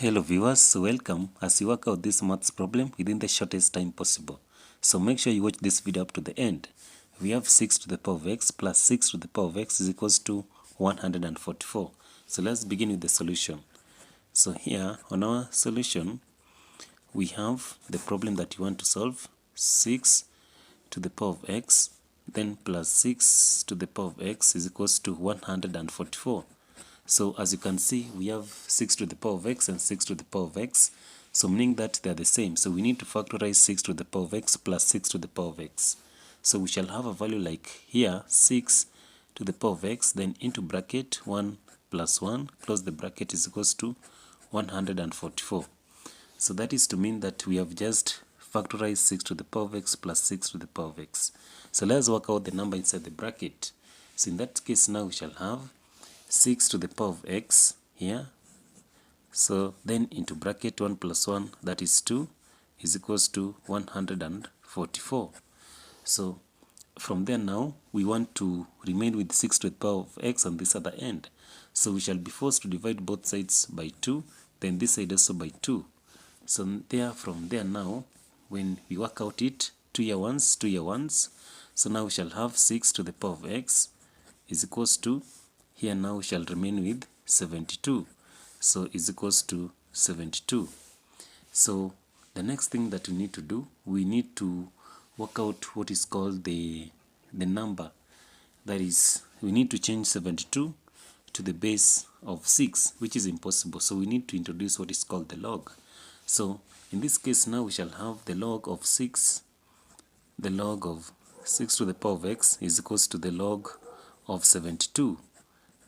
Hello viewers, welcome as you work out this maths problem within the shortest time possible. So make sure you watch this video up to the end. We have 6 to the power of x plus 6 to the power of x is equals to 144. So let's begin with the solution. So here on our solution, we have the problem that you want to solve, 6 to the power of x, then plus 6 to the power of x is equals to 144. So as you can see, we have 6 to the power of x and 6 to the power of x. So meaning that they are the same. So we need to factorize 6 to the power of x plus 6 to the power of x. So we shall have a value like here, 6 to the power of x, then into bracket 1 plus 1, close the bracket, is equals to 144. So that is to mean that we have just factorized 6 to the power of x plus 6 to the power of x. So let's work out the number inside the bracket. So in that case now we shall have 6 to the power of x here. So then into bracket 1 plus 1, that is 2, is equals to 144. So from there now, we want to remain with 6 to the power of x on this other end. So we shall be forced to divide both sides by 2, then this side also by 2. So there, from there now, when we work out it, 2 here once, 2 here once. So now we shall have 6 to the power of x is equals to, here now we shall remain with 72. So is equals to 72. So the next thing that we need to do, we need to work out what is called the number. That is, we need to change 72 to the base of 6, which is impossible. So we need to introduce what is called the log. So in this case now we shall have the log of 6. The log of 6 to the power of x is equals to the log of 72.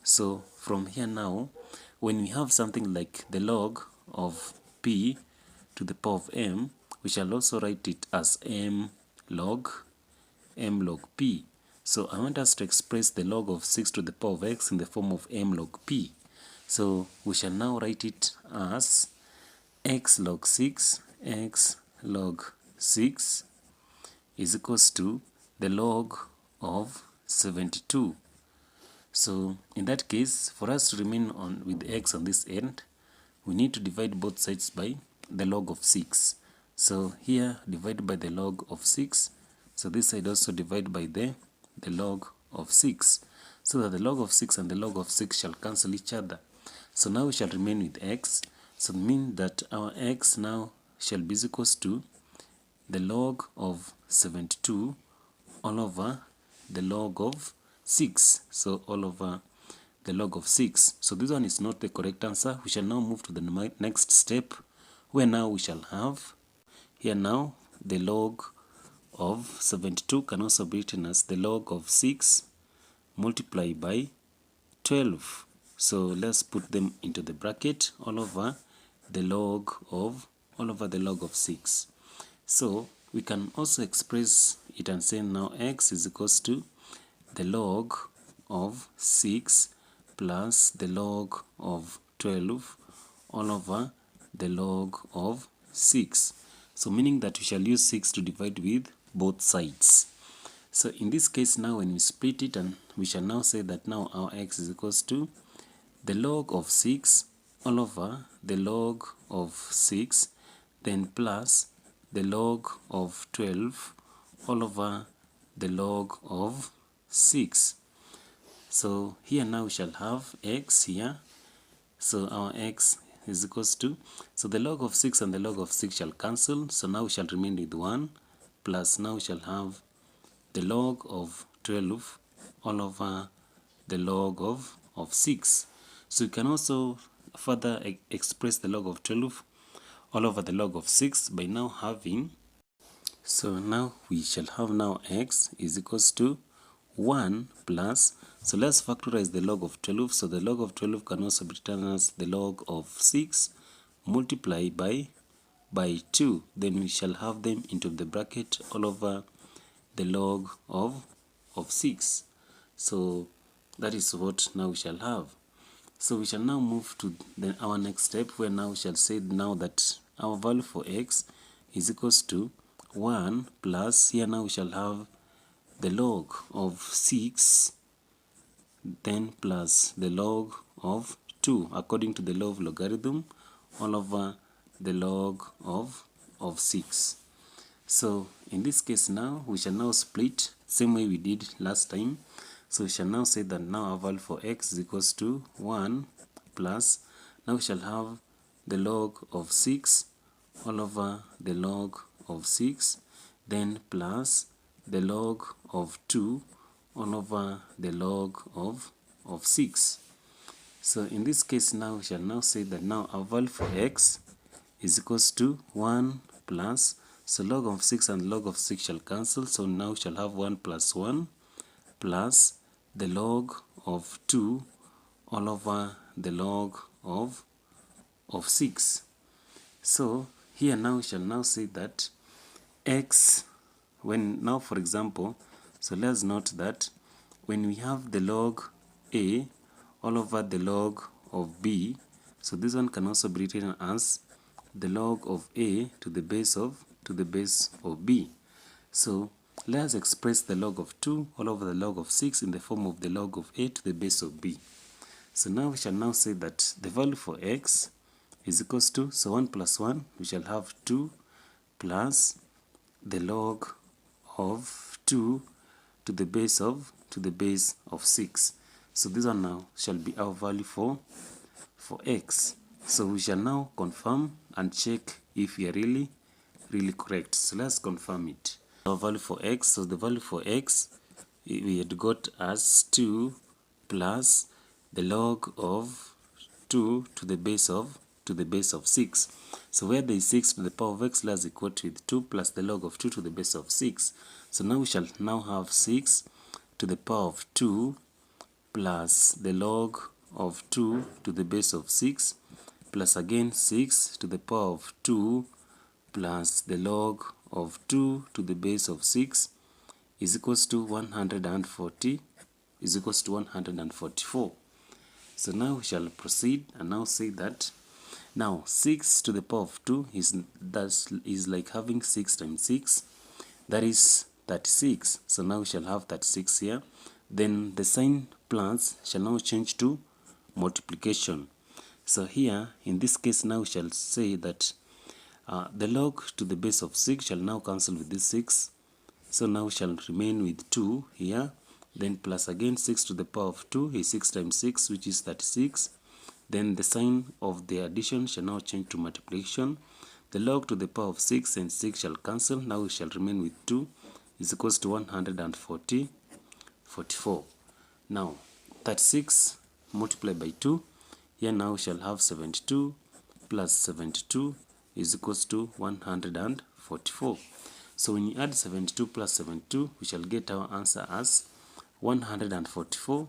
So from here now, when we have something like the log of p to the power of m, we shall also write it as m log p. So I want us to express the log of 6 to the power of x in the form of m log p. So we shall now write it as x log 6 is equals to the log of 72. So in that case, for us to remain on with x on this end, we need to divide both sides by the log of 6. So here divide by the log of 6. So this side also divide by the log of 6. So that the log of 6 and the log of 6 shall cancel each other. So now we shall remain with x. So it means that our x now shall be equals to the log of 72 all over the log of 6. So all over the log of 6. So this one is not the correct answer. We shall now move to the next step, where now we shall have here now the log of 72 can also be written as the log of 6 multiplied by 12. So let's put them into the bracket all over the log of 6. So we can also express it and say now x is equals to the log of 6 plus the log of 12 all over the log of 6. So meaning that we shall use 6 to divide with both sides. So in this case now, when we split it, and we shall now say that now our x is equals to the log of 6 all over the log of 6, then plus the log of 12 all over the log of 6. So here now we shall have x here. So our x is equals to, so the log of 6 and the log of 6 shall cancel. So now we shall remain with 1 plus now we shall have the log of 12 all over the log of 6. So you can also further express the log of 12 all over the log of 6 by now having, so now we shall have now x is equals to 1 plus, so let's factorize the log of 12. So the log of 12 can also be written as the log of 6 multiplied by 2. Then we shall have them into the bracket all over the log of 6. So that is what now we shall have. So we shall now move to our next step, where now we shall say now that our value for x is equals to 1 plus, here now we shall have the log of 6, then plus the log of 2 according to the law of logarithm all over the log of 6. So in this case now, we shall now split same way we did last time. So we shall now say that now our value for x is equals to 1 plus, now we shall have the log of 6 all over the log of 6, then plus the log of 2 all over the log of 6. So in this case now, we shall now say that now our value for x is equals to 1 plus, so log of 6 and log of 6 shall cancel, so now we shall have 1 plus 1 plus the log of 2 all over the log of 6. So here now we shall now say that x, when now for example, so let's note that when we have the log a all over the log of b, so this one can also be written as the log of a to the base of b. So let's express the log of 2 all over the log of 6 in the form of the log of a to the base of b. So now we shall now say that the value for x is equals to, so 1 plus 1, we shall have 2 plus the log of 2 to the base of 6. So this one now shall be our value for x. So we shall now confirm and check if we are really correct. So let's confirm it. Our value for x, so the value for x we had got as 2 plus the log of 2 to the base of 6. So where there is 6 to the power of x, let's equate with 2 plus the log of 2 to the base of 6. So now we shall now have 6 to the power of 2 plus the log of 2 to the base of 6 plus again 6 to the power of 2 plus the log of 2 to the base of 6 is equals to 144. So now we shall proceed and now say that now 6 to the power of 2 is like having 6 times 6, that is 36. So now we shall have 36 here. Then the sign plus shall now change to multiplication. So here in this case now we shall say that the log to the base of 6 shall now cancel with this 6. So now we shall remain with 2 here. Then plus again 6 to the power of 2 is 6 times 6, which is 36. Then the sign of the addition shall now change to multiplication. The log to the power of 6 and 6 shall cancel. Now we shall remain with 2 is equals to 144. Now 36 multiplied by 2. Here now we shall have 72 plus 72 is equals to 144. So when you add 72 plus 72, we shall get our answer as 144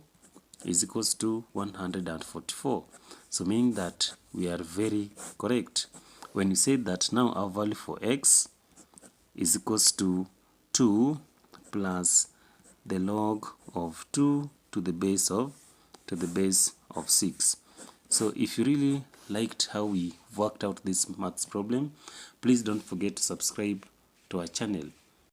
is equals to 144. So meaning that we are very correct when we say that now our value for x is equals to 2 plus the log of 2 to the base of 6. So if you really liked how we worked out this maths problem, please don't forget to subscribe to our channel.